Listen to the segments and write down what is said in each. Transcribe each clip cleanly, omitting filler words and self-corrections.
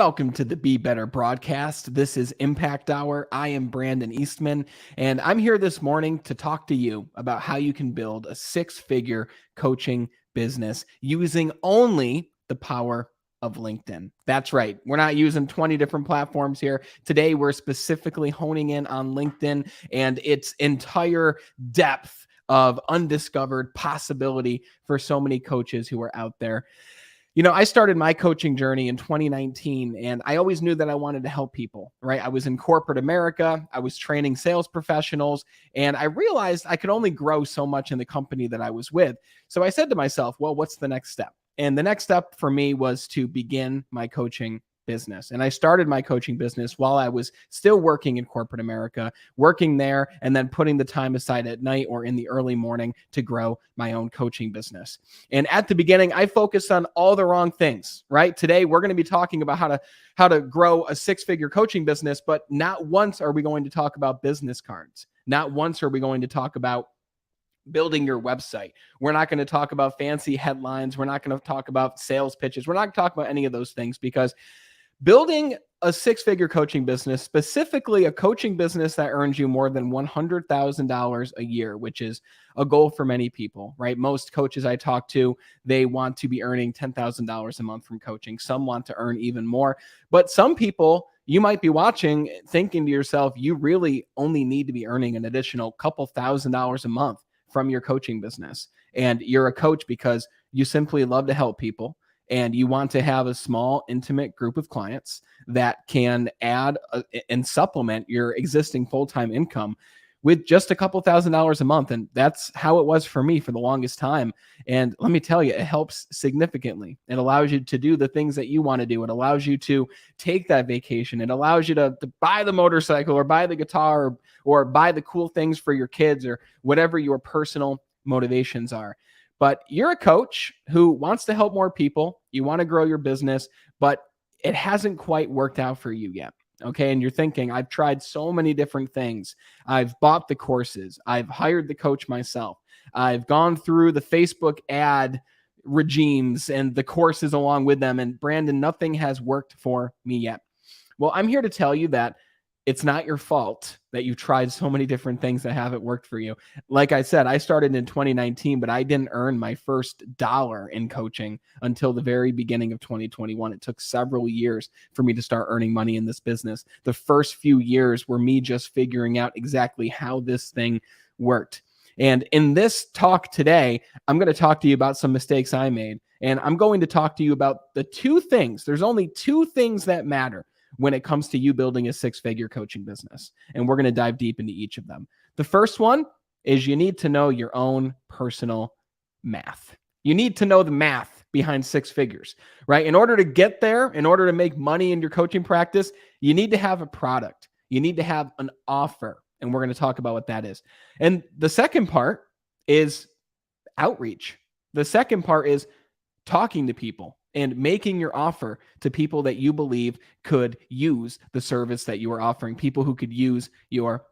Welcome to the Be Better broadcast. This is Impact Hour. I am Brandon Eastman, and I'm here this morning to talk to you about how you can build a six-figure coaching business using only the power of LinkedIn. That's right. We're not using 20 different platforms here. Today, we're specifically honing in on LinkedIn and its entire depth of undiscovered possibility for so many coaches who are out there. You know, I started my coaching journey in 2019, and I always knew that I wanted to help people, right? I was in corporate America. I was training sales professionals, and I realized I could only grow so much in the company that I was with. So I said to myself, well, what's the next step? And the next step for me was to begin my coaching business. And I started my coaching business while I was still working in corporate America, working there, and then putting the time aside at night or in the early morning to grow my own coaching business. And at the beginning, I focused on all the wrong things, right? Today, we're going to be talking about how to grow a six-figure coaching business, but not once are we going to talk about business cards. Not once are we going to talk about building your website. We're not going to talk about fancy headlines. We're not going to talk about sales pitches. We're not going to talk about any of those things, because building a six-figure coaching business, specifically a coaching business that earns you more than $100,000 a year, which is a goal for many people, right? Most coaches I talk to, they want to be earning $10,000 a month from coaching. Some want to earn even more, but some people, you might be watching thinking to yourself, you really only need to be earning an additional couple $1,000s a month from your coaching business. And you're a coach because you simply love to help people. And you want to have a small, intimate group of clients that can add and supplement your existing full-time income with just a couple $1,000s a month. And that's how it was for me for the longest time. And let me tell you, it helps significantly. It allows you to do the things that you want to do. It allows you to take that vacation. It allows you to buy the motorcycle or buy the guitar or buy the cool things for your kids or whatever your personal motivations are. But you're a coach who wants to help more people. You want to grow your business, but it hasn't quite worked out for you yet. Okay. And you're thinking, I've tried so many different things. I've bought the courses. I've hired the coach myself. I've gone through the Facebook ad regimes and the courses along with them. And Brandon, nothing has worked for me yet. Well, I'm here to tell you that it's not your fault that you tried so many different things that haven't worked for you. Like I said, I started in 2019, but I didn't earn my first dollar in coaching until the very beginning of 2021. It took several years for me to start earning money in this business. The first few years were me just figuring out exactly how this thing worked. And in this talk today, I'm going to talk to you about some mistakes I made. And I'm going to talk to you about the two things. There's only two things that matter when it comes to you building a six-figure coaching business. And we're going to dive deep into each of them. The first one is you need to know your own personal math. You need to know the math behind six figures, right? In order to get there, in order to make money in your coaching practice, you need to have a product. You need to have an offer. And we're going to talk about what that is. And the second part is outreach. The second part is talking to people and making your offer to people that you believe could use the service that you are offering, people who could use your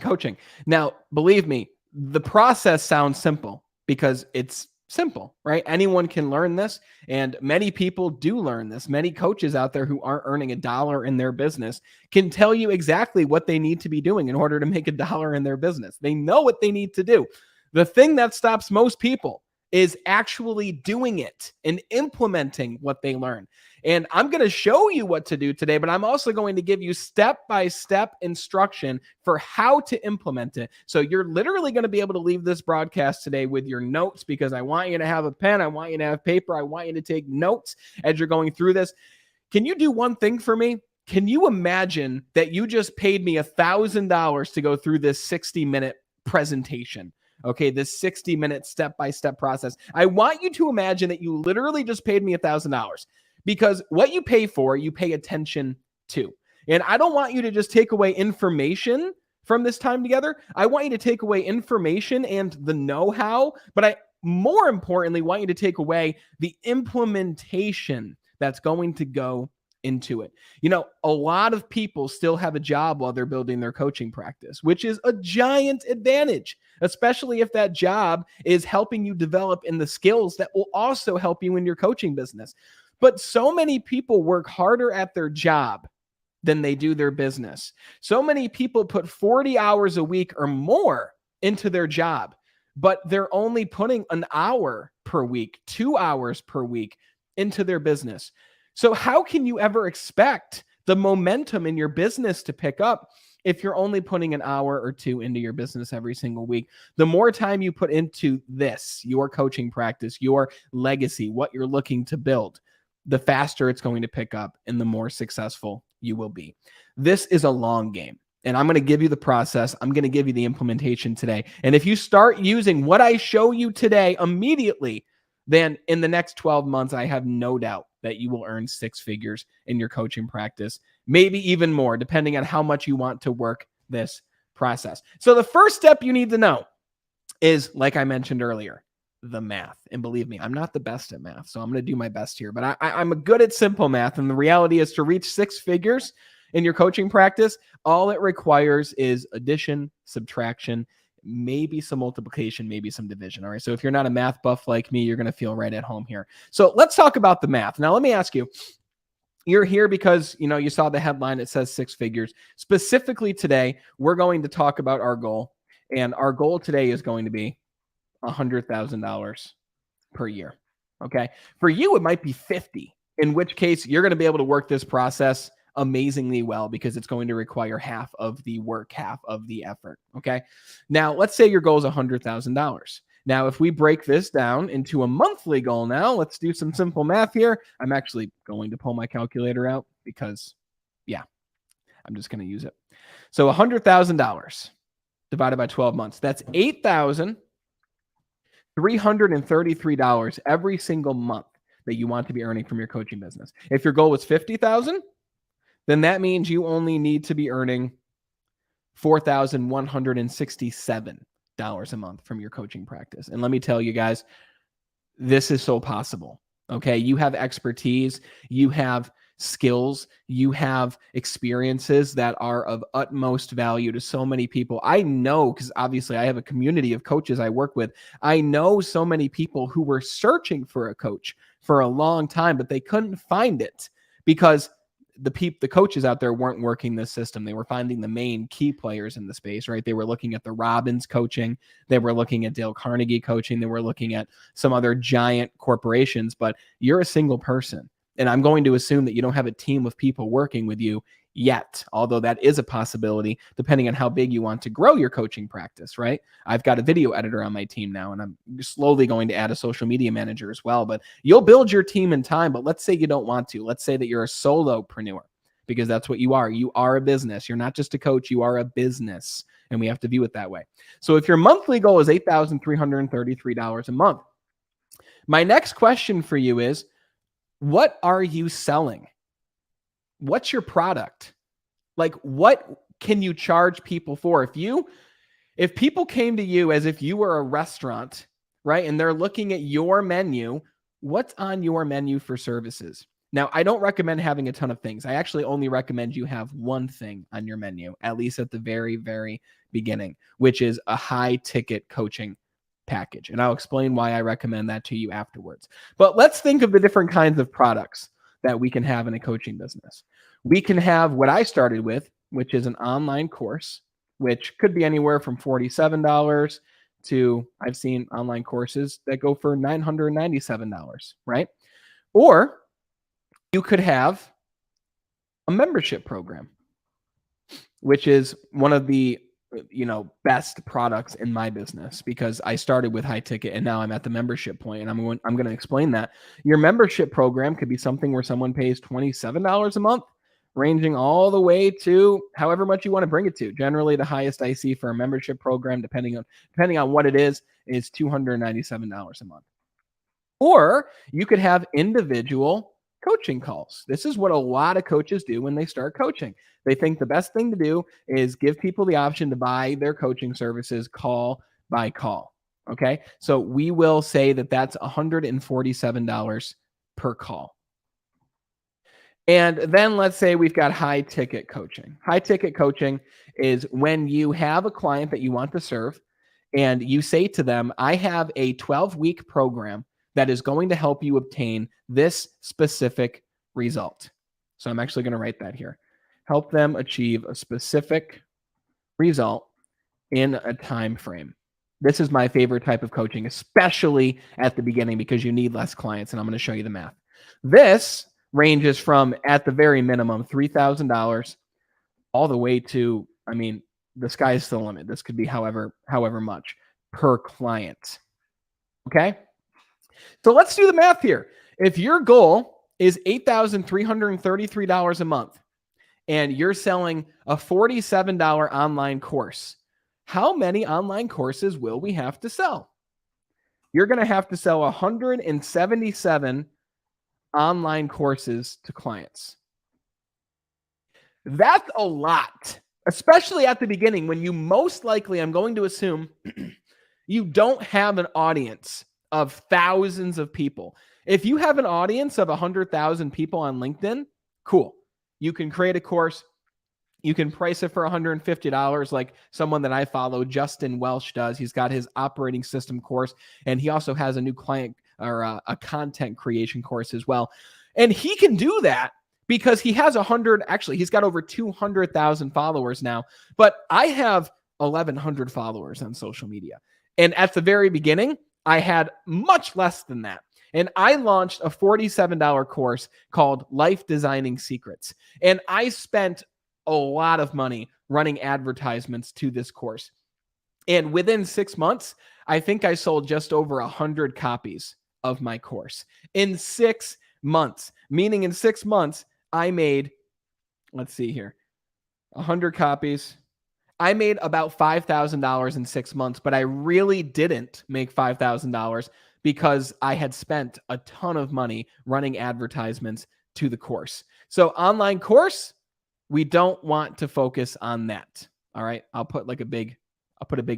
coaching. Now, believe me, the process sounds simple because it's simple, right? Anyone can learn this, and many people do learn this. Many coaches out there who aren't earning a dollar in their business can tell you exactly what they need to be doing in order to make a dollar in their business. They know what they need to do. The thing that stops most people is actually doing it and implementing what they learn. And I'm going to show you what to do today, but I'm also going to give you step-by-step instruction for how to implement it. So you're literally going to be able to leave this broadcast today with your notes, because I want you to have a pen. I want you to have paper. I want you to take notes as you're going through this. Can you do one thing for me? Can you imagine that you just paid me $1,000 to go through this 60-minute presentation? Okay, this 60-minute step-by-step process. I want you to imagine that you literally just paid me $1,000, because what you pay for, you pay attention to. And I don't want you to just take away information from this time together. I want you to take away information and the know-how, but I more importantly want you to take away the implementation that's going to go into it. You know, a lot of people still have a job while they're building their coaching practice, which is a giant advantage, especially if that job is helping you develop in the skills that will also help you in your coaching business. But so many people work harder at their job than they do their business. So many people put 40 hours a week or more into their job, but they're only putting an hour per week, 2 hours per week into their business. So how can you ever expect the momentum in your business to pick up if you're only putting an hour or two into your business every single week? The more time you put into this, your coaching practice, your legacy, what you're looking to build, the faster it's going to pick up and the more successful you will be. This is a long game. And I'm going to give you the process. I'm going to give you the implementation today. And if you start using what I show you today immediately, then in the next 12 months, I have no doubt that you will earn 6 figures in your coaching practice, maybe even more, depending on how much you want to work this process. So the first step you need to know is, like I mentioned earlier, the math. And believe me, I'm not the best at math, so I'm going to do my best here. But I'm good at simple math. And the reality is, to reach 6 figures in your coaching practice, all it requires is addition, subtraction, maybe some multiplication, maybe some division. All right. So if you're not a math buff like me, you're going to feel right at home here. So let's talk about the math. Now, let me ask you, you're here because, you saw the headline. It says 6 figures. Specifically today, we're going to talk about our goal. And our goal today is going to be $100,000 per year. Okay. For you, it might be 50, in which case you're going to be able to work this process amazingly well because it's going to require half of the work, half of the effort. Okay. Now, let's say your goal is $100,000. Now, if we break this down into a monthly goal now, let's do some simple math here. I'm actually going to pull my calculator out because, I'm just going to use it. So $100,000 divided by 12 months, that's $8,333 every single month that you want to be earning from your coaching business. If your goal was $50,000, then that means you only need to be earning $4,167 a month from your coaching practice. And let me tell you guys, this is so possible. Okay. You have expertise, you have skills, you have experiences that are of utmost value to so many people. I know, because obviously I have a community of coaches I work with. I know so many people who were searching for a coach for a long time, but they couldn't find it because the coaches out there weren't working this system. They were finding the main key players in the space, right? They were looking at the Robbins coaching. They were looking at Dale Carnegie coaching. They were looking at some other giant corporations, but you're a single person. And I'm going to assume that you don't have a team of people working with you yet, although that is a possibility depending on how big you want to grow your coaching practice, right? I've got a video editor on my team now, and I'm slowly going to add a social media manager as well, but you'll build your team in time. But let's say you don't want to. Let's say that you're a solopreneur, because that's what you are. You are a business. You're not just a coach. You are a business, and we have to view it that way. So if your monthly goal is $8,333 a month, my next question for you is, what are you selling? What's your product? Like, what can you charge people for? If people came to you as if you were a restaurant, right, and they're looking at your menu, what's on your menu for services? Now, I don't recommend having a ton of things. I actually only recommend you have one thing on your menu, at least at the very, very beginning, which is a high ticket coaching package. And I'll explain why I recommend that to you afterwards. But let's think of the different kinds of products that we can have in a coaching business. We can have what I started with, which is an online course, which could be anywhere from $47 to, I've seen online courses that go for $997, right? Or you could have a membership program, which is one of the best products in my business, because I started with high ticket and now I'm at the membership point, and I'm going to explain that. Your membership program could be something where someone pays $27 a month, ranging all the way to however much you want to bring it to. Generally, the highest I see for a membership program, depending on what it is $297 a month. Or you could have individual coaching calls. This is what a lot of coaches do when they start coaching. They think the best thing to do is give people the option to buy their coaching services call by call. Okay. So we will say that that's $147 per call. And then let's say we've got high ticket coaching. High ticket coaching is when you have a client that you want to serve and you say to them, I have a 12-week program that is going to help you obtain this specific result. So I'm actually going to write that here. Help them achieve a specific result in a time frame. This is my favorite type of coaching, especially at the beginning, because you need less clients, and I'm going to show you the math. This ranges from, at the very minimum, $3,000 all the way to, I mean, the sky's the limit. This could be however much per client. Okay? So let's do the math here. If your goal is $8,333 a month and you're selling a $47 online course, how many online courses will we have to sell? You're going to have to sell 177 online courses to clients. That's a lot, especially at the beginning when you most likely, I'm going to assume, you don't have an audience of thousands of people. If you have an audience of 100,000 people on LinkedIn, cool. You can create a course. You can price it for $150 like someone that I follow, Justin Welsh, does. He's got his operating system course, and he also has a new client or a content creation course as well. And he can do that because he has he's got over 200,000 followers now, but I have 1,100 followers on social media. And at the very beginning, I had much less than that. And I launched a $47 course called Life Designing Secrets. And I spent a lot of money running advertisements to this course. And within 6 months, I think I sold just over 100 copies of my course. In 6 months, meaning in 6 months, I made, let's see here, 100 copies. I made about $5,000 in 6 months, but I really didn't make $5,000 because I had spent a ton of money running advertisements to the course. So online course, we don't want to focus on that. All right. I'll put a big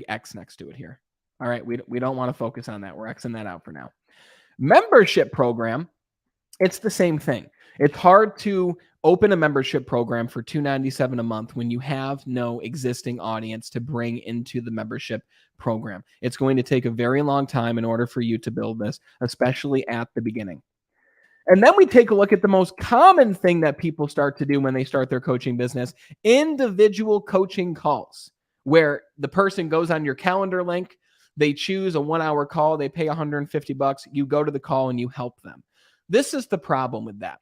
X next to it here. All right. We don't want to focus on that. We're Xing that out for now. Membership program, it's the same thing. It's hard to open a membership program for $297 a month when you have no existing audience to bring into the membership program. It's going to take a very long time in order for you to build this, especially at the beginning. And then we take a look at the most common thing that people start to do when they start their coaching business, individual coaching calls, where the person goes on your calendar link, they choose a 1-hour call, they pay $150, you go to the call and you help them. This is the problem with that.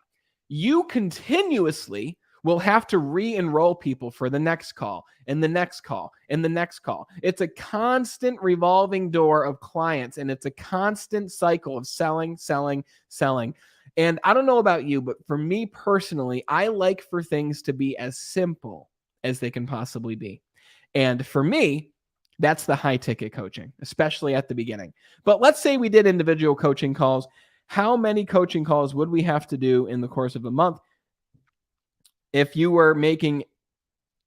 You continuously will have to re-enroll people for the next call and the next call and the next call. It's a constant revolving door of clients, and it's a constant cycle of selling, selling, selling. And I don't know about you, but for me personally, I like for things to be as simple as they can possibly be. And for me, that's the high ticket coaching, especially at the beginning. But let's say we did individual coaching calls. How many coaching calls would we have to do in the course of a month? If you were making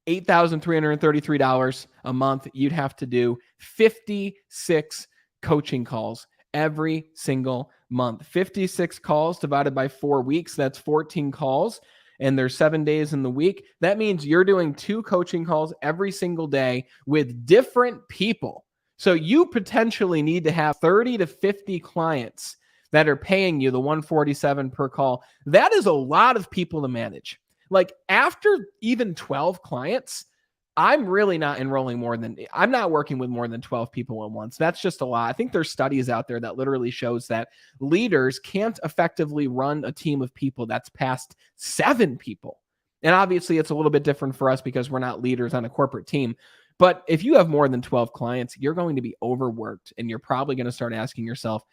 $8,333 a month, you'd have to do 56 coaching calls every single month. 56 calls divided by 4 weeks, that's 14 calls, and there's 7 days in the week. That means you're doing 2 coaching calls every single day with different people. So you potentially need to have 30 to 50 clients that are paying you the $147 per call. That is a lot of people to manage. Like after even 12 clients, I'm really not I'm not working with more than 12 people at once. That's just a lot. I think there's studies out there that literally shows that leaders can't effectively run a team of people that's past 7 people. And obviously it's a little bit different for us because we're not leaders on a corporate team. But if you have more than 12 clients, you're going to be overworked, and you're probably going to start asking yourself,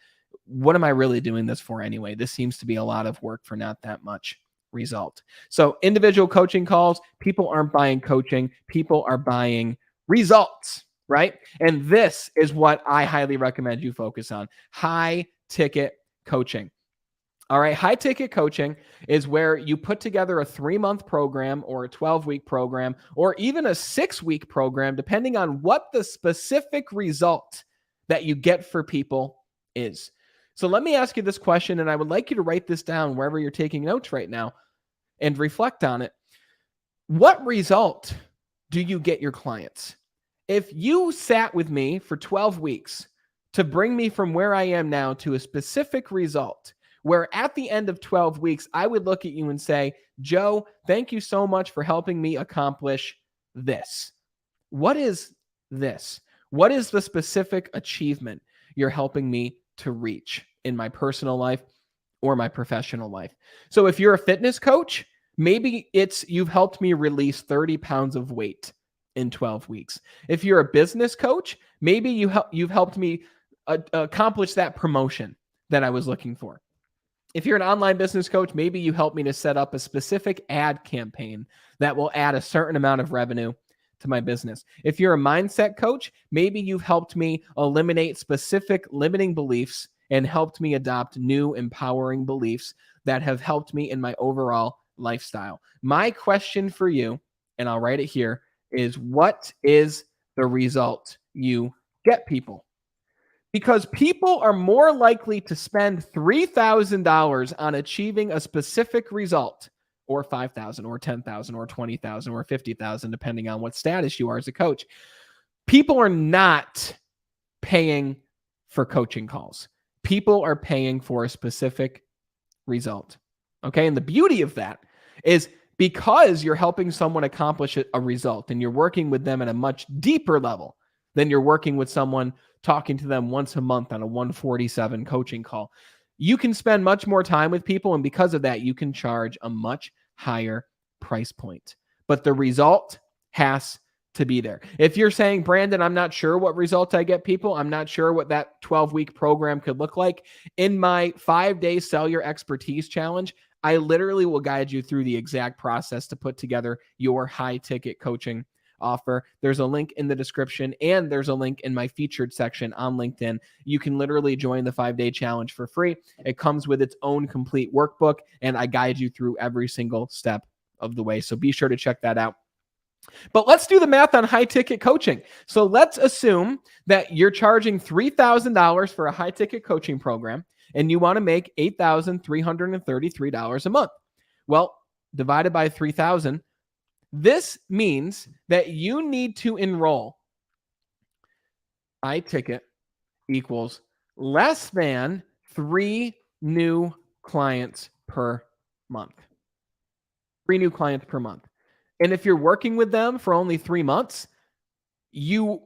what am I really doing this for anyway? This seems to be a lot of work for not that much result. So individual coaching calls, people aren't buying coaching, people are buying results, right? And this is what I highly recommend you focus on: high ticket coaching. All right, high ticket coaching is where you put together a 3-month program or a 12-week program or even a 6-week program, depending on what the specific result that you get for people is. So let me ask you this question, and I would like you to write this down wherever you're taking notes right now and reflect on it. What result do you get your clients? If you sat with me for 12 weeks to bring me from where I am now to a specific result where at the end of 12 weeks, I would look at you and say, Joe, thank you so much for helping me accomplish this. What is this? What is the specific achievement you're helping me to reach in my personal life or my professional life? So if you're a fitness coach, maybe it's you've helped me release 30 pounds of weight in 12 weeks. If you're a business coach, maybe you've helped me accomplish that promotion that I was looking for. If you're an online business coach, maybe you help me to set up a specific ad campaign that will add a certain amount of revenue to my business. If you're a mindset coach, maybe you've helped me eliminate specific limiting beliefs and helped me adopt new empowering beliefs that have helped me in my overall lifestyle. My question for you, and I'll write it here, is what is the result you get people? Because people are more likely to spend $3,000 on achieving a specific result, or $5,000, or $10,000, or $20,000, or $50,000, depending on what status you are as a coach. People are not paying for coaching calls. People are paying for a specific result. Okay. And the beauty of that is because you're helping someone accomplish a result and you're working with them at a much deeper level than you're working with someone talking to them once a month on a 147 coaching call. You can spend much more time with people, and because of that, you can charge a much higher price point. But the result has to be there. If you're saying, Brandon, I'm not sure what result I get people, I'm not sure what that 12-week program could look like. In my 5-day Sell Your Expertise Challenge, I literally will guide you through the exact process to put together your high-ticket coaching offer. There's a link in the description, and there's a link in my featured section on LinkedIn. You can literally join the 5-day challenge for free. It comes with its own complete workbook, and I guide you through every single step of the way. So be sure to check that out. But let's do the math on high ticket coaching. So let's assume that you're charging $3,000 for a high ticket coaching program, and you want to make $8,333 a month. Well, divided by 3,000, this means that you need to enroll. High ticket equals less than 3 new clients per month. 3 new clients per month. And if you're working with them for only 3 months, you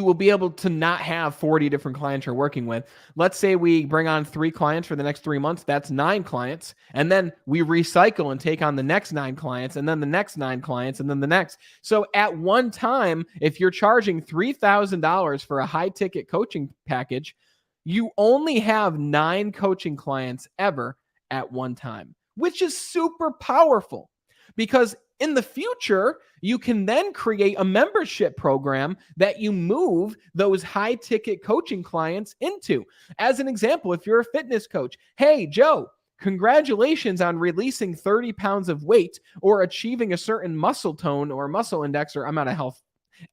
will be able to not have 40 different clients you're working with. Let's say we bring on 3 clients for the next 3 months. That's 9 clients. And then we recycle and take on the next 9 clients, and then the next 9 clients, and then the next. So at one time, if you're charging $3,000 for a high ticket coaching package, you only have 9 coaching clients ever at one time, which is super powerful because in the future, you can then create a membership program that you move those high ticket coaching clients into. As an example, if you're a fitness coach, hey, Joe, congratulations on releasing 30 pounds of weight or achieving a certain muscle tone or muscle index, or I'm not a health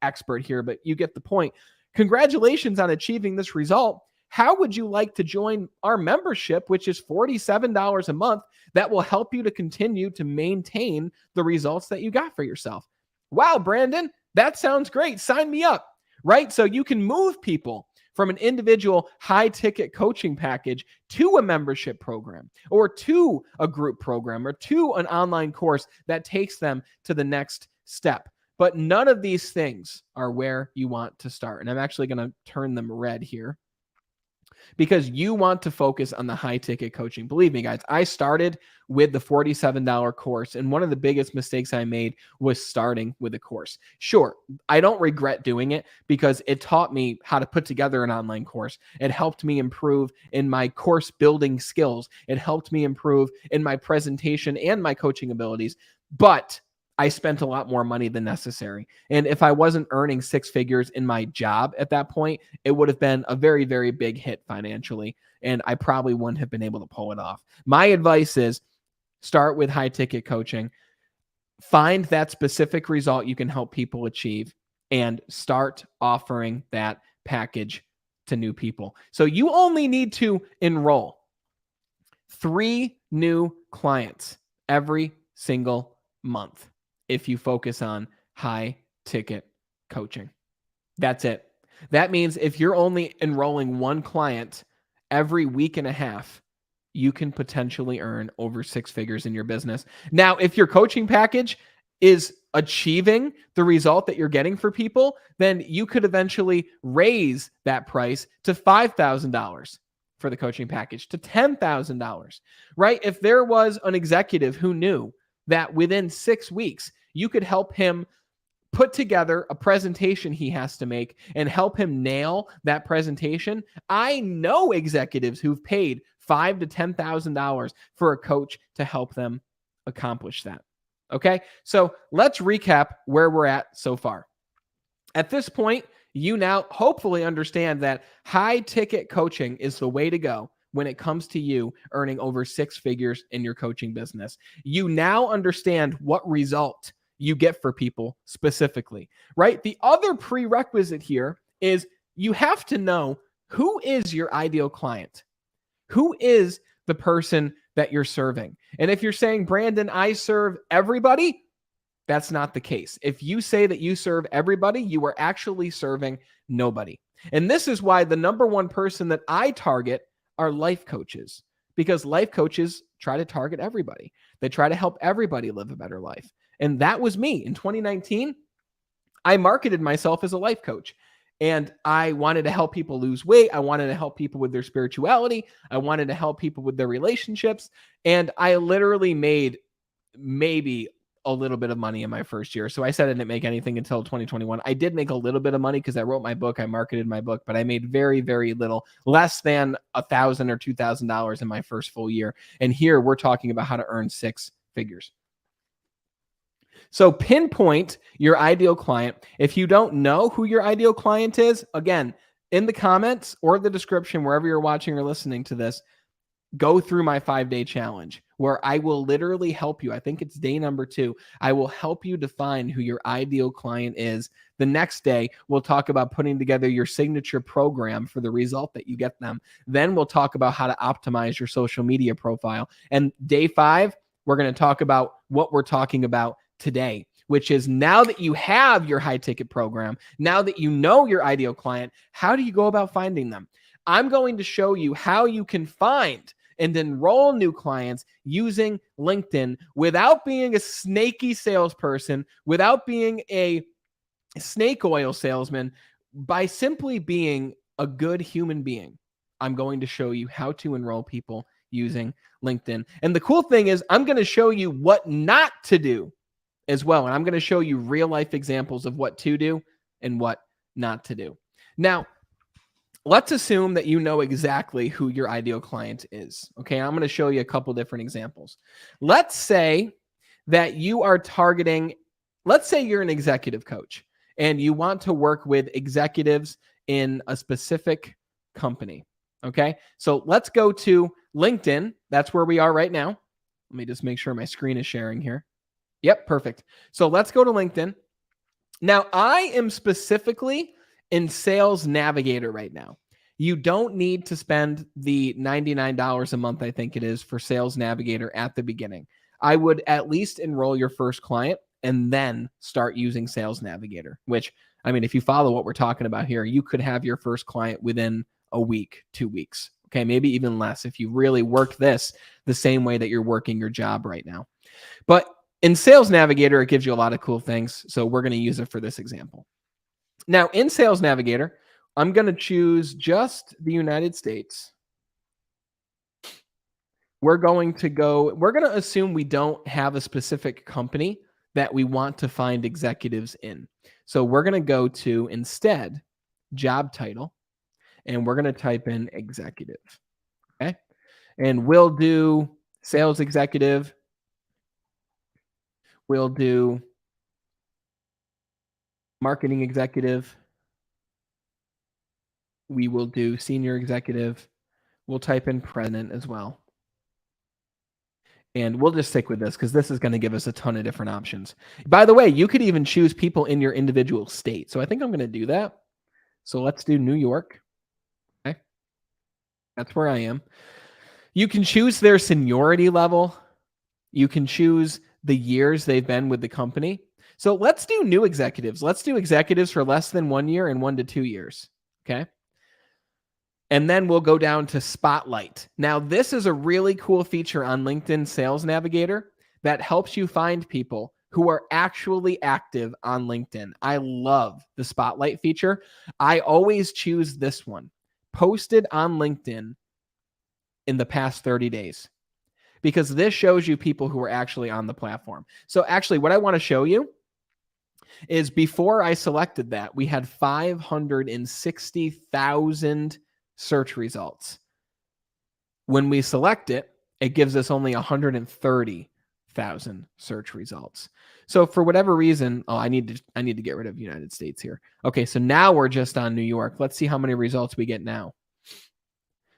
expert here, but you get the point. Congratulations on achieving this result. How would you like to join our membership, which is $47 a month, that will help you to continue to maintain the results that you got for yourself? Wow, Brandon, that sounds great. Sign me up, right? So you can move people from an individual high ticket coaching package to a membership program or to a group program or to an online course that takes them to the next step. But none of these things are where you want to start. And I'm actually going to turn them red here, because you want to focus on the high ticket coaching. Believe me, guys, I started with the $47 course, and one of the biggest mistakes I made was starting with a course. Sure, I don't regret doing it because it taught me how to put together an online course. It helped me improve in my course building skills. It helped me improve in my presentation and my coaching abilities. But I spent a lot more money than necessary. And if I wasn't earning 6 figures in my job at that point, it would have been a very, very big hit financially. And I probably wouldn't have been able to pull it off. My advice is start with high ticket coaching, find that specific result you can help people achieve, and start offering that package to new people. So you only need to enroll 3 new clients every single month if you focus on high ticket coaching. That's it. That means if you're only enrolling one client every week and a half, you can potentially earn over six figures in your business. Now, if your coaching package is achieving the result that you're getting for people, then you could eventually raise that price to $5,000 for the coaching package, to $10,000, right? If there was an executive who knew that within 6 weeks, you could help him put together a presentation he has to make and help him nail that presentation. I know executives who've paid $5,000 to $10,000 for a coach to help them accomplish that. Okay, so let's recap where we're at so far. At this point, you now hopefully understand that high ticket coaching is the way to go when it comes to you earning over six figures in your coaching business. You now understand what result you get for people specifically, right? The other prerequisite here is you have to know who is your ideal client. Who is the person that you're serving? And if you're saying, Brandon, I serve everybody, that's not the case. If you say that you serve everybody, you are actually serving nobody. And this is why the number one person that I target are life coaches, because life coaches try to target everybody. They try to help everybody live a better life. And that was me. In 2019, I marketed myself as a life coach. And I wanted to help people lose weight. I wanted to help people with their spirituality. I wanted to help people with their relationships. And I literally made maybe a little bit of money in my first year. So I said I didn't make anything until 2021. I did make a little bit of money because I wrote my book, I marketed my book, but I made very, very little, less than $1,000 or $2,000 in my first full year. And here we're talking about how to earn six figures. So pinpoint your ideal client. If you don't know who your ideal client is, again, in the comments or the description, wherever you're watching or listening to this, go through my 5-day challenge where I will literally help you. I think it's day number 2. I will help you define who your ideal client is. The next day, we'll talk about putting together your signature program for the result that you get them. Then we'll talk about how to optimize your social media profile. And day 5, we're going to talk about what we're talking about today, which is now that you have your high ticket program, now that you know your ideal client, how do you go about finding them? I'm going to show you how you can find and enroll new clients using LinkedIn without being a snaky salesperson, without being a snake oil salesman, by simply being a good human being. I'm going to show you how to enroll people using LinkedIn. And the cool thing is I'm going to show you what not to do as well. And I'm going to show you real life examples of what to do and what not to do. Now, let's assume that you know exactly who your ideal client is. Okay, I'm going to show you a couple different examples. Let's say that you are targeting, let's say you're an executive coach and you want to work with executives in a specific company. Okay, so let's go to LinkedIn. That's where we are right now. Let me just make sure my screen is sharing here. Yep, perfect. So let's go to LinkedIn. Now, I am specifically in Sales Navigator right now. You don't need to spend the $99 a month, I think it is, for Sales Navigator at the beginning. I would at least enroll your first client and then start using Sales Navigator, which, I mean, if you follow what we're talking about here, you could have your first client within a week, 2 weeks. Okay, maybe even less if you really work this the same way that you're working your job right now. But in Sales Navigator, it gives you a lot of cool things. So we're going to use it for this example. Now, in Sales Navigator, I'm going to choose just the United States. We're going to assume we don't have a specific company that we want to find executives in. So we're going to go to, instead, job title, and we're going to type in executive. Okay. And we'll do sales executive. We'll do marketing executive. We will do senior executive. We'll type in president as well. And we'll just stick with this because this is going to give us a ton of different options. By the way, you could even choose people in your individual state. So I think I'm going to do that. So let's do New York. Okay. That's where I am. You can choose their seniority level. You can choose the years they've been with the company. So let's do new executives. Let's do executives for less than 1 year and 1 to 2 years. Okay. And then we'll go down to Spotlight. Now, this is a really cool feature on LinkedIn Sales Navigator that helps you find people who are actually active on LinkedIn. I love the Spotlight feature. I always choose this one, posted on LinkedIn in the past 30 days, because this shows you people who are actually on the platform. So actually, what I want to show you is before I selected that, we had 560,000 search results. When we select it, it gives us only 130,000 search results. So for whatever reason, I need to get rid of United States here. Okay, so now we're just on New York. Let's see how many results we get now.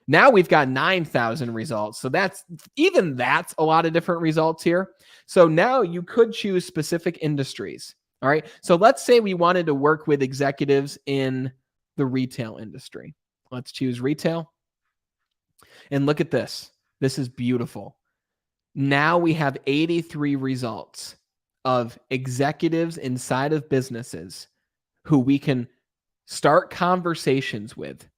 Now we've got 9,000 results. So that's a lot of different results here. So now you could choose specific industries. All right. So let's say we wanted to work with executives in the retail industry. Let's choose retail. And look at this. This is beautiful. Now we have 83 results of executives inside of businesses who we can start conversations with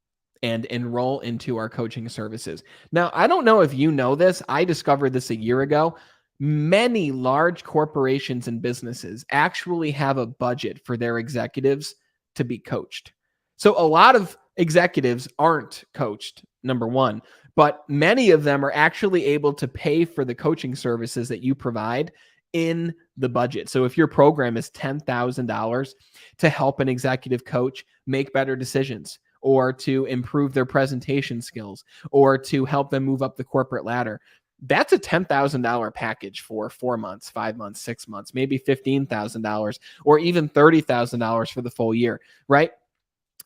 and enroll into our coaching services. Now, I don't know if you know this. I discovered this a year ago. Many large corporations and businesses actually have a budget for their executives to be coached. So a lot of executives aren't coached, number one, but many of them are actually able to pay for the coaching services that you provide in the budget. So if your program is $10,000 to help an executive coach make better decisions, or to improve their presentation skills, or to help them move up the corporate ladder, that's a $10,000 package for 4 months, 5 months, 6 months, maybe $15,000, or even $30,000 for the full year, right?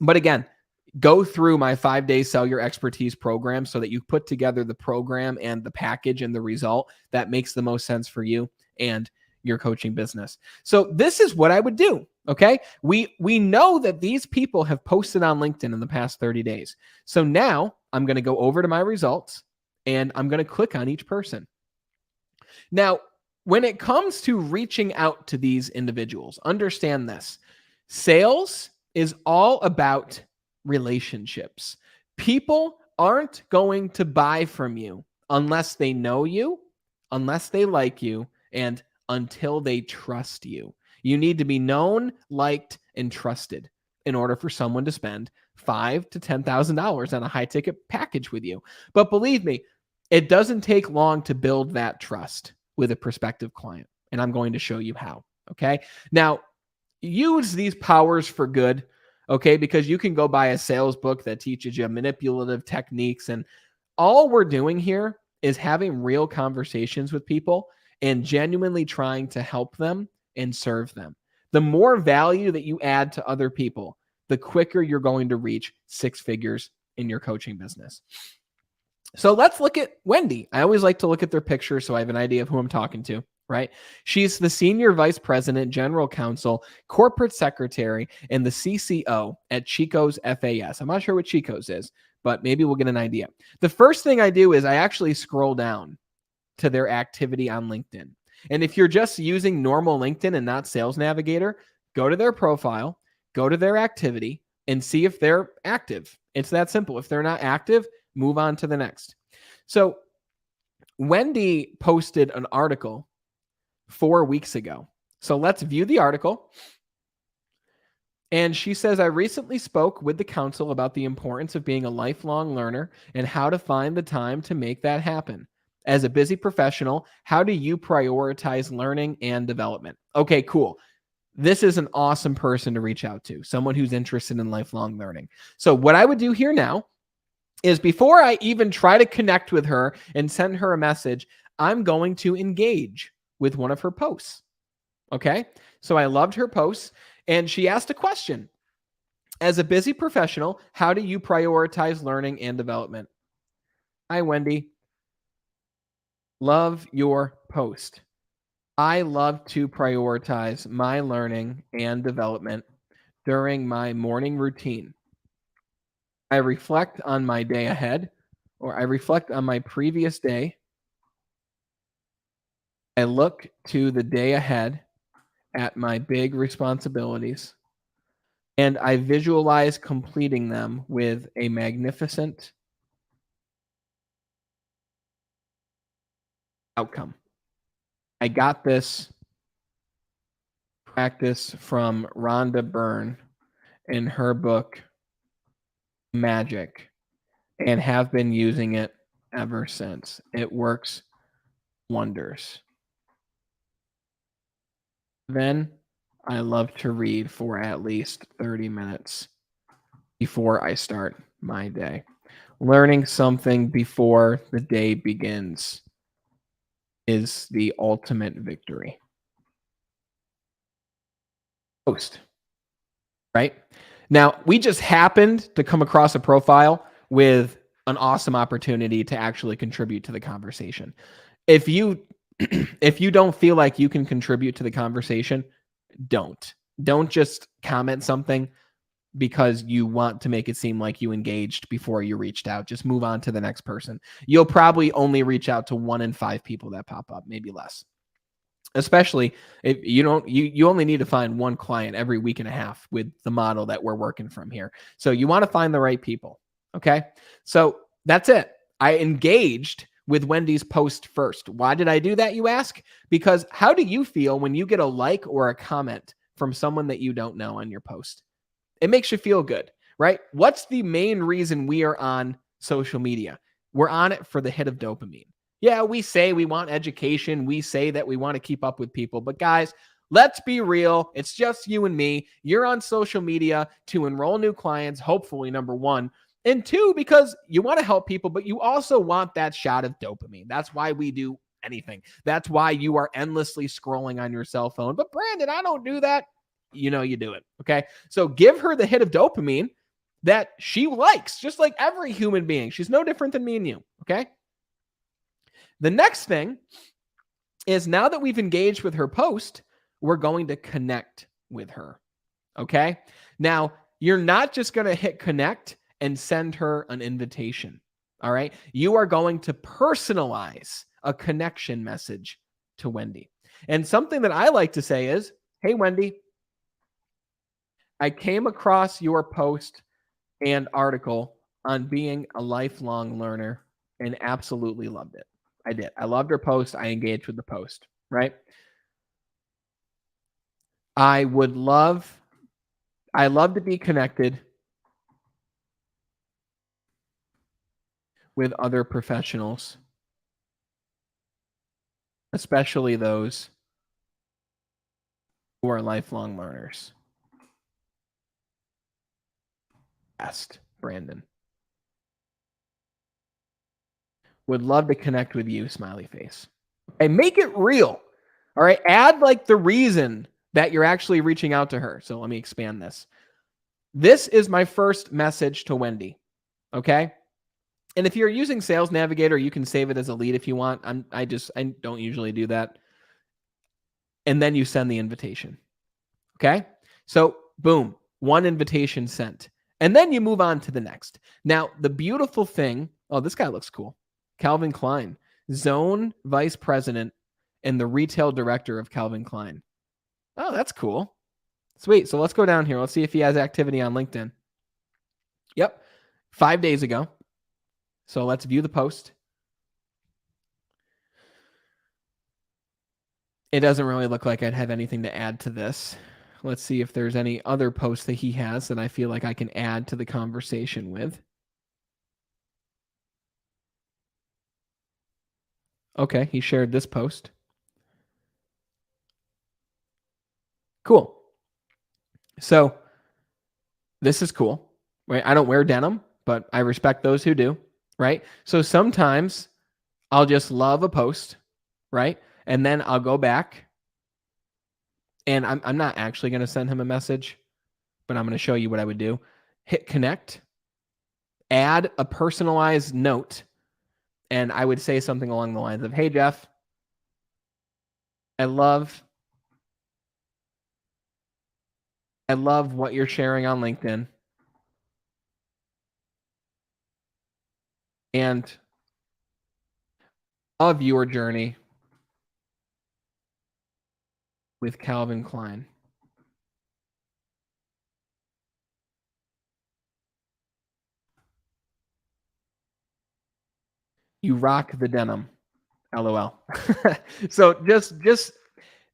But again, go through my 5-day Sell Your Expertise program so that you put together the program and the package and the result that makes the most sense for you and your coaching business. So this is what I would do. Okay. We know that these people have posted on LinkedIn in the past 30 days. So now I'm going to go over to my results and I'm going to click on each person. Now, when it comes to reaching out to these individuals, understand this. Sales is all about relationships. People aren't going to buy from you unless they know you, unless they like you, and until they trust you. You need to be known, liked, and trusted in order for someone to spend $5,000 to $10,000 on a high-ticket package with you. But believe me, it doesn't take long to build that trust with a prospective client, and I'm going to show you how. Okay. Now, use these powers for good. Okay, because you can go buy a sales book that teaches you manipulative techniques, and all we're doing here is having real conversations with people and genuinely trying to help them and serve them. The more value that you add to other people, the quicker you're going to reach 6 figures in your coaching business. So let's look at Wendy. I always like to look at their picture so I have an idea of who I'm talking to, right? She's the Senior Vice President, General Counsel, Corporate Secretary, and the CCO at Chico's FAS. I'm not sure what Chico's is, but maybe we'll get an idea. The first thing I do is I actually scroll down to their activity on LinkedIn. And if you're just using normal LinkedIn and not Sales Navigator, go to their profile, go to their activity, and see if they're active. It's that simple. If they're not active, move on to the next. So Wendy posted an article 4 weeks ago. So let's view the article. And she says, I recently spoke with the council about the importance of being a lifelong learner and how to find the time to make that happen. As a busy professional, how do you prioritize learning and development? Okay, cool. This is an awesome person to reach out to, someone who's interested in lifelong learning. So what I would do here now is before I even try to connect with her and send her a message, I'm going to engage with one of her posts. Okay. So I loved her posts and she asked a question. As a busy professional, how do you prioritize learning and development? Hi, Wendy. Love your post. I love to prioritize my learning and development during my morning routine. I reflect on my day ahead, or I reflect on my previous day. I look to the day ahead at my big responsibilities, and I visualize completing them with a magnificent outcome. I got this practice from Rhonda Byrne in her book, Magic, and have been using it ever since. It works wonders. Then I love to read for at least 30 minutes before I start my day. Learning something before the day begins is the ultimate victory. Post, right? Now, we just happened to come across a profile with an awesome opportunity to actually contribute to the conversation. If you if you don't feel like you can contribute to the conversation, don't just comment something because you want to make it seem like you engaged before you reached out. Just move on to the next person. You'll probably only reach out to 1 in 5 people that pop up, maybe less. Especially if you only need to find one client every week and a half with the model that we're working from here. So you want to find the right people. Okay. So that's it. I engaged with Wendy's post first. Why did I do that, you ask? Because how do you feel when you get a like or a comment from someone that you don't know on your post? It makes you feel good, right? What's the main reason we are on social media? We're on it for the hit of dopamine. Yeah, we say we want education. We say that we want to keep up with people. But guys, let's be real. It's just you and me. You're on social media to enroll new clients, hopefully, number one. And two, because you want to help people, but you also want that shot of dopamine. That's why we do anything. That's why you are endlessly scrolling on your cell phone. But Brandon, I don't do that. You know you do it. Okay. So give her the hit of dopamine that she likes, just like every human being. She's no different than me and you. Okay. The next thing is, now that we've engaged with her post, we're going to connect with her. Okay. Now, you're not just going to hit connect and send her an invitation. All right. You are going to personalize a connection message to Wendy. And something that I like to say is, hey, Wendy, I came across your post and article on being a lifelong learner and absolutely loved it. I did. I loved her post. I engaged with the post, right? I love to be connected with other professionals, especially those who are lifelong learners. Best, Brandon. Would love to connect with you, smiley face. Okay, make it real. All right, add like the reason that you're actually reaching out to her. So let me expand this. This is my first message to Wendy. Okay. And if you're using Sales Navigator, you can save it as a lead if you want. I don't usually do that. And then you send the invitation. Okay. So boom, one invitation sent. And then you move on to the next. Now, the beautiful thing, oh, this guy looks cool. Calvin Klein, Zone Vice President and the Retail Director of Calvin Klein. Oh, that's cool. Sweet. So let's go down here. Let's see if he has activity on LinkedIn. Yep. 5 days ago. So let's view the post. It doesn't really look like I'd have anything to add to this. Let's see if there's any other posts that he has that I feel like I can add to the conversation with. Okay, he shared this post. Cool. So this is cool, right? I don't wear denim, but I respect those who do, right? So sometimes I'll just love a post, right? And then I'll go back and I'm not actually going to send him a message, but I'm going to show you what I would do. Hit connect, add a personalized note, and I would say something along the lines of, hey, Jeff, I love what you're sharing on LinkedIn. And of your journey with Calvin Klein. You rock the denim. LOL. So just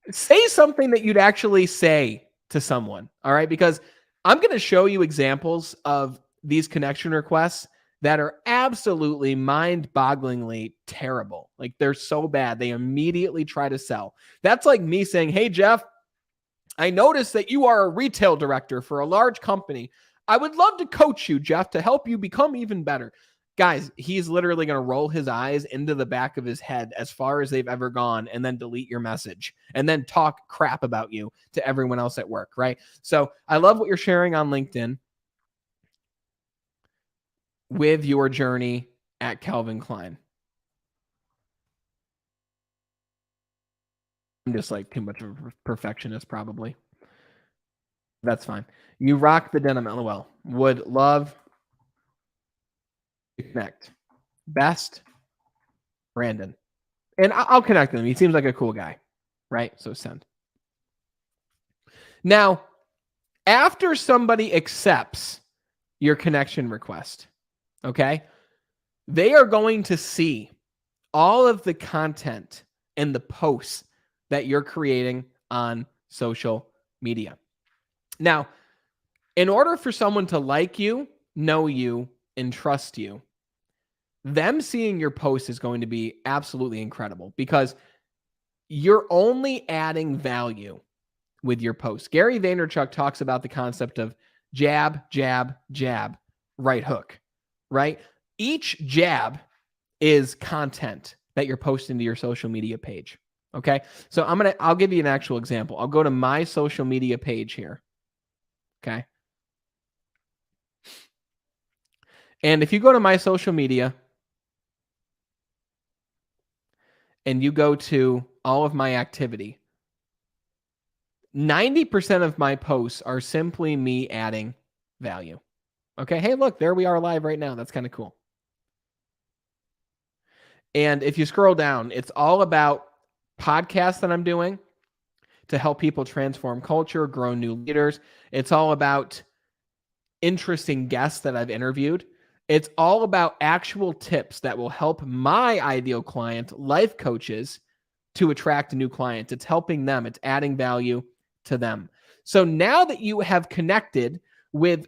say something that you'd actually say to someone. All right. Because I'm going to show you examples of these connection requests that are absolutely mind bogglingly terrible. Like they're so bad. They immediately try to sell. That's like me saying, "Hey, Jeff, I noticed that you are a retail director for a large company. I would love to coach you, Jeff, to help you become even better." Guys, he's literally going to roll his eyes into the back of his head as far as they've ever gone and then delete your message and then talk crap about you to everyone else at work, right? So I love what you're sharing on LinkedIn with your journey at Calvin Klein. I'm just like too much of a perfectionist, probably. That's fine. You rock the denim, LOL. Would love to connect. Best, Brandon. And I'll connect with him. He seems like a cool guy, right? So send. Now, after somebody accepts your connection request, okay, they are going to see all of the content and the posts that you're creating on social media. Now, in order for someone to like you, know you, and trust you, them seeing your post is going to be absolutely incredible because you're only adding value with your post. Gary Vaynerchuk talks about the concept of jab, jab, jab, right hook, right? Each jab is content that you're posting to your social media page. Okay. So I'll give you an actual example. I'll go to my social media page here. Okay. And if you go to my social media and you go to all of my activity, 90% of my posts are simply me adding value. Okay. Hey, look, there we are live right now. That's kind of cool. And if you scroll down, it's all about podcasts that I'm doing to help people transform culture, grow new leaders. It's all about interesting guests that I've interviewed. It's all about actual tips that will help my ideal client, life coaches, to attract new clients. It's helping them. It's adding value to them. So now that you have connected with,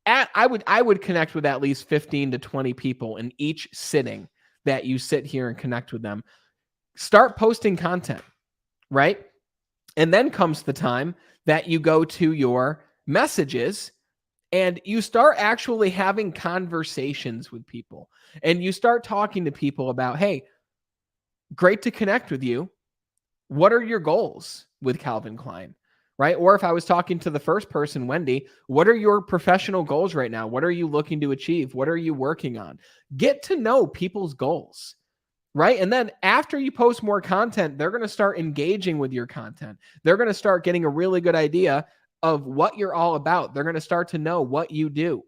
I would connect with at least 15 to 20 people in each sitting that you sit here and connect with them. Start posting content, right? And then comes the time that you go to your messages and you start actually having conversations with people. And you start talking to people about, hey, great to connect with you. What are your goals with Calvin Klein, right? Or if I was talking to the first person, Wendy, what are your professional goals right now? What are you looking to achieve? What are you working on? Get to know people's goals, right? And then after you post more content, they're going to start engaging with your content. They're going to start getting a really good idea of what you're all about. They're going to start to know what you do.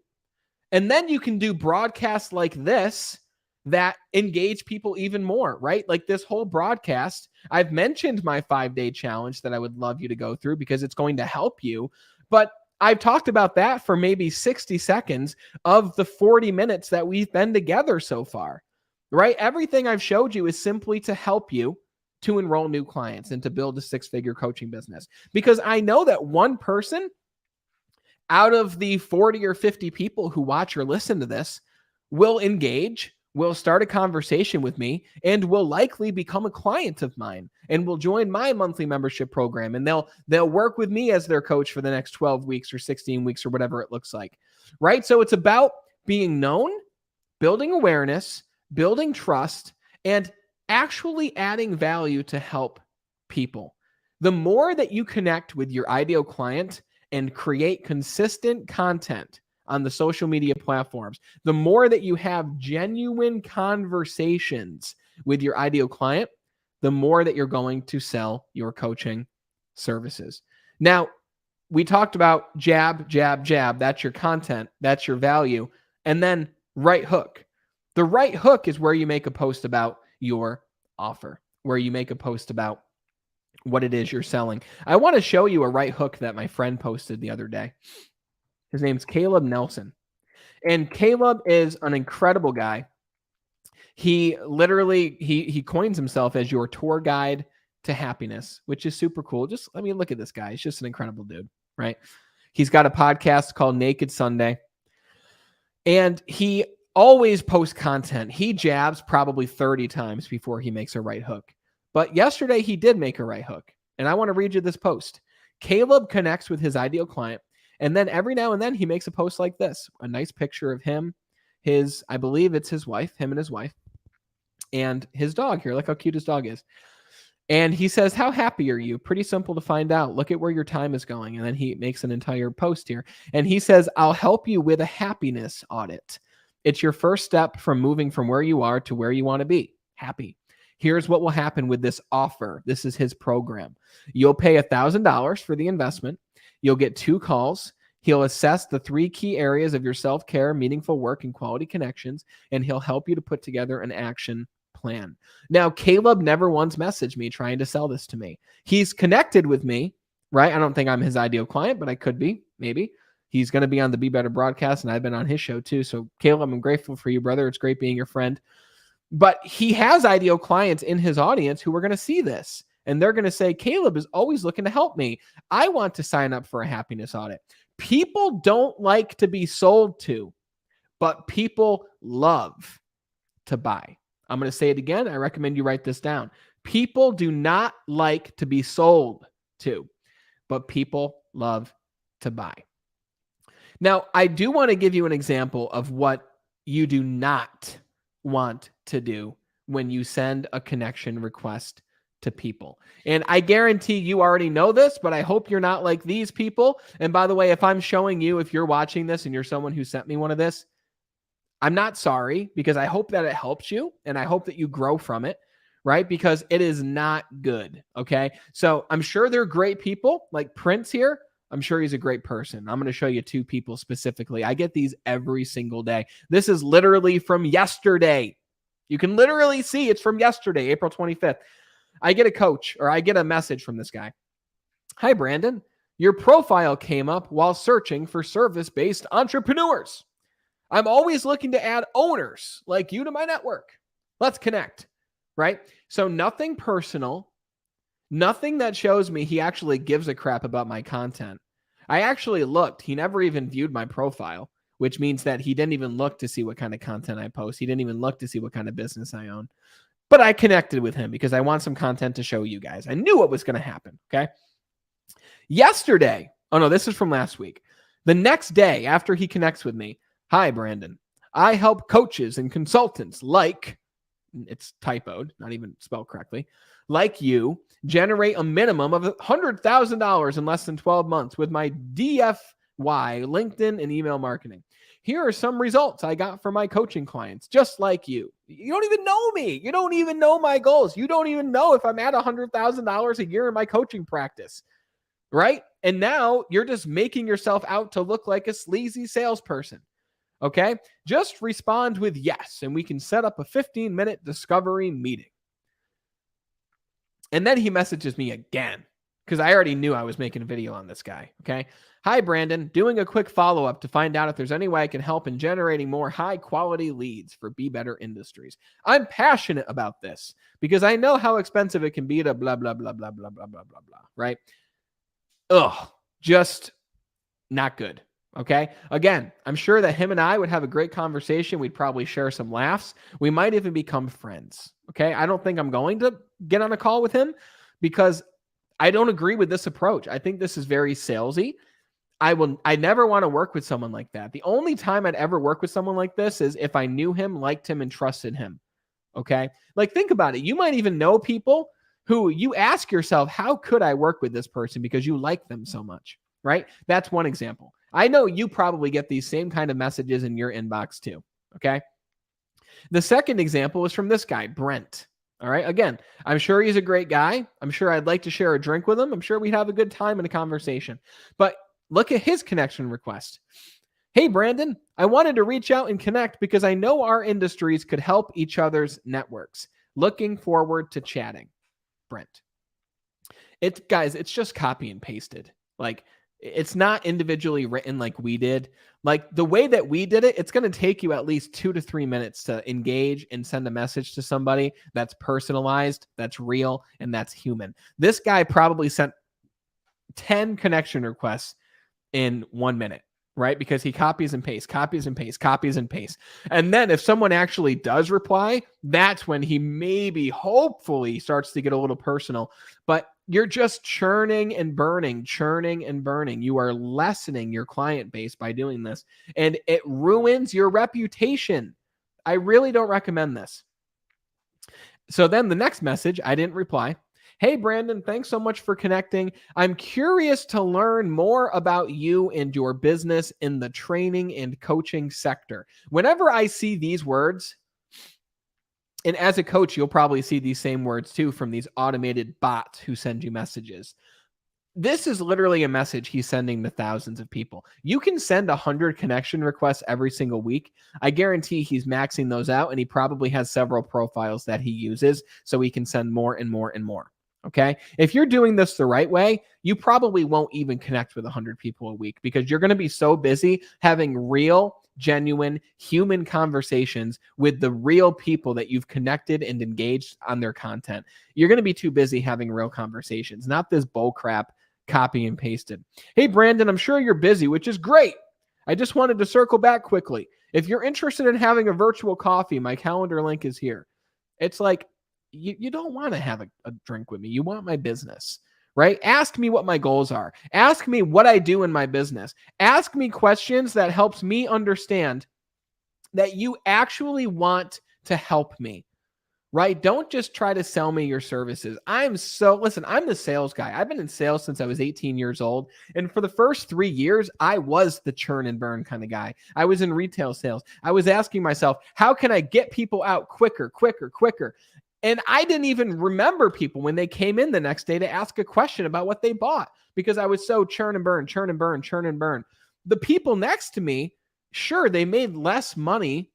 And then you can do broadcasts like this that engage people even more, right? Like this whole broadcast, I've mentioned my 5-day challenge that I would love you to go through because it's going to help you. But I've talked about that for maybe 60 seconds of the 40 minutes that we've been together so far, right? Everything I've showed you is simply to help you to enroll new clients and to build a 6-figure coaching business. Because I know that one person out of the 40 or 50 people who watch or listen to this will engage, will start a conversation with me, and will likely become a client of mine and will join my monthly membership program. And they'll work with me as their coach for the next 12 weeks or 16 weeks or whatever it looks like, right? So it's about being known, building awareness, building trust, and actually adding value to help people. The more that you connect with your ideal client and create consistent content on the social media platforms, the more that you have genuine conversations with your ideal client, the more that you're going to sell your coaching services. Now, we talked about jab, jab, jab. That's your content. That's your value. And then right hook. The right hook is where you make a post about your offer, where you make a post about what it is you're selling. I want to show you a right hook that my friend posted the other day. His name's Caleb Nelson. And Caleb is an incredible guy. He literally, he coins himself as your tour guide to happiness, which is super cool. Just, I mean, look at this guy. He's just an incredible dude, right? He's got a podcast called Naked Sunday. And he always posts content. He jabs probably 30 times before he makes a right hook. But yesterday he did make a right hook. And I want to read you this post. Caleb connects with his ideal client. And then every now and then he makes a post like this. A nice picture of him, I believe it's his wife, him and his wife, and his dog here. Look how cute his dog is. And he says, how happy are you? Pretty simple to find out. Look at where your time is going. And then he makes an entire post here. And he says, I'll help you with a happiness audit. It's your first step from moving from where you are to where you want to be. Happy. Here's what will happen with this offer. This is his program. You'll pay $1,000 for the investment. You'll get 2 calls. He'll assess the 3 key areas of your self-care, meaningful work, and quality connections. And he'll help you to put together an action plan. Now, Caleb never once messaged me trying to sell this to me. He's connected with me, right? I don't think I'm his ideal client, but I could be, maybe. He's going to be on the Be Better broadcast, and I've been on his show too. So, Caleb, I'm grateful for you, brother. It's great being your friend. But he has ideal clients in his audience who are going to see this, and they're going to say, Caleb is always looking to help me. I want to sign up for a happiness audit. People don't like to be sold to, but people love to buy. I'm going to say it again. I recommend you write this down. People do not like to be sold to, but people love to buy. Now, I do want to give you an example of what you do not want to do when you send a connection request to people. And I guarantee you already know this, but I hope you're not like these people. And by the way, if I'm showing you, if you're watching this and you're someone who sent me one of this, I'm not sorry, because I hope that it helps you and I hope that you grow from it, right? Because it is not good, okay? So I'm sure they're great people, like Prince here. I'm sure he's a great person. I'm going to show you 2 people specifically. I get these every single day. This is literally from yesterday. You can literally see it's from yesterday, April 25th. I get a message from this guy. Hi, Brandon. Your profile came up while searching for service-based entrepreneurs. I'm always looking to add owners like you to my network. Let's connect, right? So nothing personal, nothing that shows me he actually gives a crap about my content. I actually looked. He never even viewed my profile, which means that he didn't even look to see what kind of content I post. He didn't even look to see what kind of business I own. But I connected with him because I want some content to show you guys. I knew what was going to happen, okay? Yesterday, this is from last week. The next day after he connects with me, hi, Brandon. I help coaches and consultants like, it's typoed, not even spelled correctly, like you, generate a minimum of $100,000 in less than 12 months with my DFY, LinkedIn, and email marketing. Here are some results I got from my coaching clients, just like you. You don't even know me. You don't even know my goals. You don't even know if I'm at $100,000 a year in my coaching practice, right? And now you're just making yourself out to look like a sleazy salesperson. Okay, just respond with yes, and we can set up a 15-minute discovery meeting. And then he messages me again because I already knew I was making a video on this guy. Okay, hi, Brandon. Doing a quick follow-up to find out if there's any way I can help in generating more high-quality leads for Be Better Industries. I'm passionate about this because I know how expensive it can be to blah, blah, blah, blah, blah, blah, blah, blah, blah, right? Just not good. Okay. Again, I'm sure that him and I would have a great conversation. We'd probably share some laughs. We might even become friends. Okay. I don't think I'm going to get on a call with him because I don't agree with this approach. I think this is very salesy. I never want to work with someone like that. The only time I'd ever work with someone like this is if I knew him, liked him, and trusted him. Okay. Like, think about it. You might even know people who you ask yourself, how could I work with this person because you like them so much, right? That's one example. I know you probably get these same kind of messages in your inbox too, okay? The second example is from this guy, Brent, all right? Again, I'm sure he's a great guy. I'm sure I'd like to share a drink with him. I'm sure we'd have a good time in a conversation. But look at his connection request. Hey, Brandon, I wanted to reach out and connect because I know our industries could help each other's networks. Looking forward to chatting, Brent. Guys, it's just copy and pasted. Like, it's not individually written like we did. Like the way that we did it, it's going to take you at least 2 to 3 minutes to engage and send a message to somebody that's personalized, that's real, and that's human. This guy probably sent 10 connection requests in 1 minute, right? Because he copies and pastes, copies and pastes, copies and pastes. And then if someone actually does reply, that's when he maybe, hopefully, starts to get a little personal. But you're just churning and burning, churning and burning. You are lessening your client base by doing this, and it ruins your reputation. I really don't recommend this. So then the next message, I didn't reply. Hey, Brandon, thanks so much for connecting. I'm curious to learn more about you and your business in the training and coaching sector. Whenever I see these words, and as a coach, you'll probably see these same words too from these automated bots who send you messages. This is literally a message he's sending to thousands of people. You can send 100 connection requests every single week. I guarantee he's maxing those out, and he probably has several profiles that he uses so he can send more and more and more. Okay. If you're doing this the right way, you probably won't even connect with 100 people a week because you're going to be so busy having real, genuine, human conversations with the real people that you've connected and engaged on their content. You're going to be too busy having real conversations, not this bull crap copy and pasted. Hey, Brandon, I'm sure you're busy, which is great. I just wanted to circle back quickly. If you're interested in having a virtual coffee, my calendar link is here. It's like, you don't want to have a drink with me. You want my business, right? Ask me what my goals are. Ask me what I do in my business. Ask me questions that helps me understand that you actually want to help me, right? Don't just try to sell me your services. Listen, I'm the sales guy. I've been in sales since I was 18 years old. And for the first 3 years, I was the churn and burn kind of guy. I was in retail sales. I was asking myself, how can I get people out quicker? And I didn't even remember people when they came in the next day to ask a question about what they bought because I was so churn and burn. The people next to me, sure, they made less money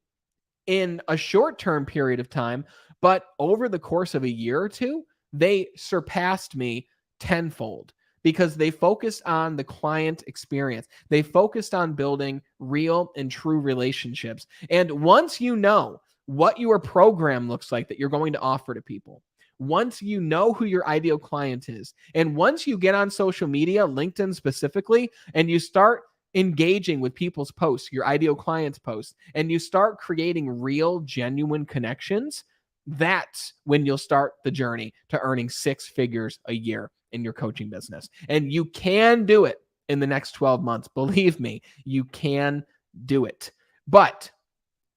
in a short-term period of time, but over the course of a year or two, they surpassed me tenfold because they focused on the client experience. They focused on building real and true relationships. And once you know what your program looks like that you're going to offer to people, once you know who your ideal client is, and once you get on social media, LinkedIn specifically, and you start engaging with people's posts, your ideal clients' posts, and you start creating real, genuine connections, that's when you'll start the journey to earning 6 figures a year in your coaching business. And you can do it in the next 12 months. Believe me, you can do it. But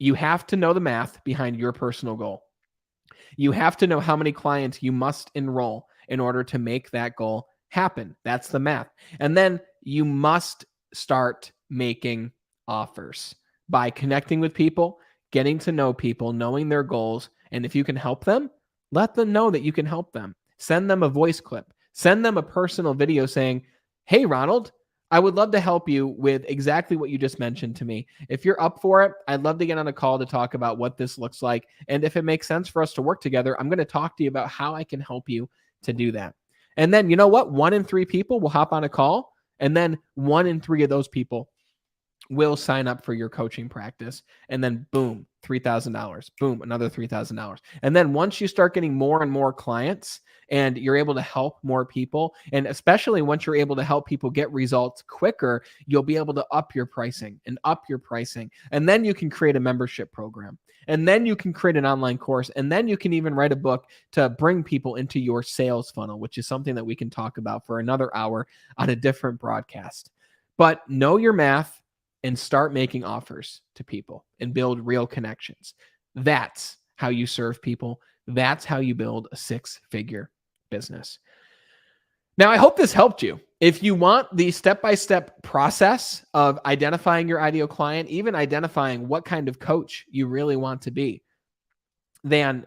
you have to know the math behind your personal goal. You have to know how many clients you must enroll in order to make that goal happen. That's the math. And then you must start making offers by connecting with people, getting to know people, knowing their goals. And if you can help them, let them know that you can help them. Send them a voice clip. Send them a personal video saying, hey, Ronald, I would love to help you with exactly what you just mentioned to me. If you're up for it, I'd love to get on a call to talk about what this looks like. And if it makes sense for us to work together, I'm going to talk to you about how I can help you to do that. And then, you know what? 1 in 3 people will hop on a call, and then 1 in 3 of those people will sign up for your coaching practice. And then boom, $3,000, boom, another $3,000. And then once you start getting more and more clients and you're able to help more people, and especially once you're able to help people get results quicker, you'll be able to up your pricing. And then you can create a membership program. And then you can create an online course. And then you can even write a book to bring people into your sales funnel, which is something that we can talk about for another hour on a different broadcast. But know your math and start making offers to people and build real connections. That's how you serve people. That's how you build a 6-figure business. Now, I hope this helped you. If you want the step-by-step process of identifying your ideal client, even identifying what kind of coach you really want to be, then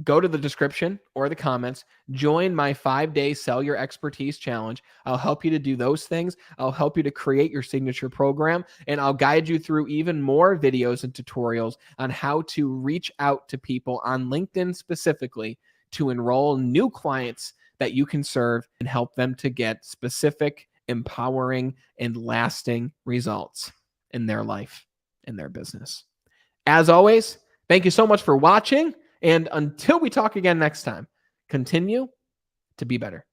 go to the description or the comments, join my 5-day Sell Your Expertise Challenge. I'll help you to do those things. I'll help you to create your signature program, and I'll guide you through even more videos and tutorials on how to reach out to people on LinkedIn specifically to enroll new clients that you can serve and help them to get specific, empowering, and lasting results in their life, in their business. As always, thank you so much for watching. And until we talk again next time, continue to be better.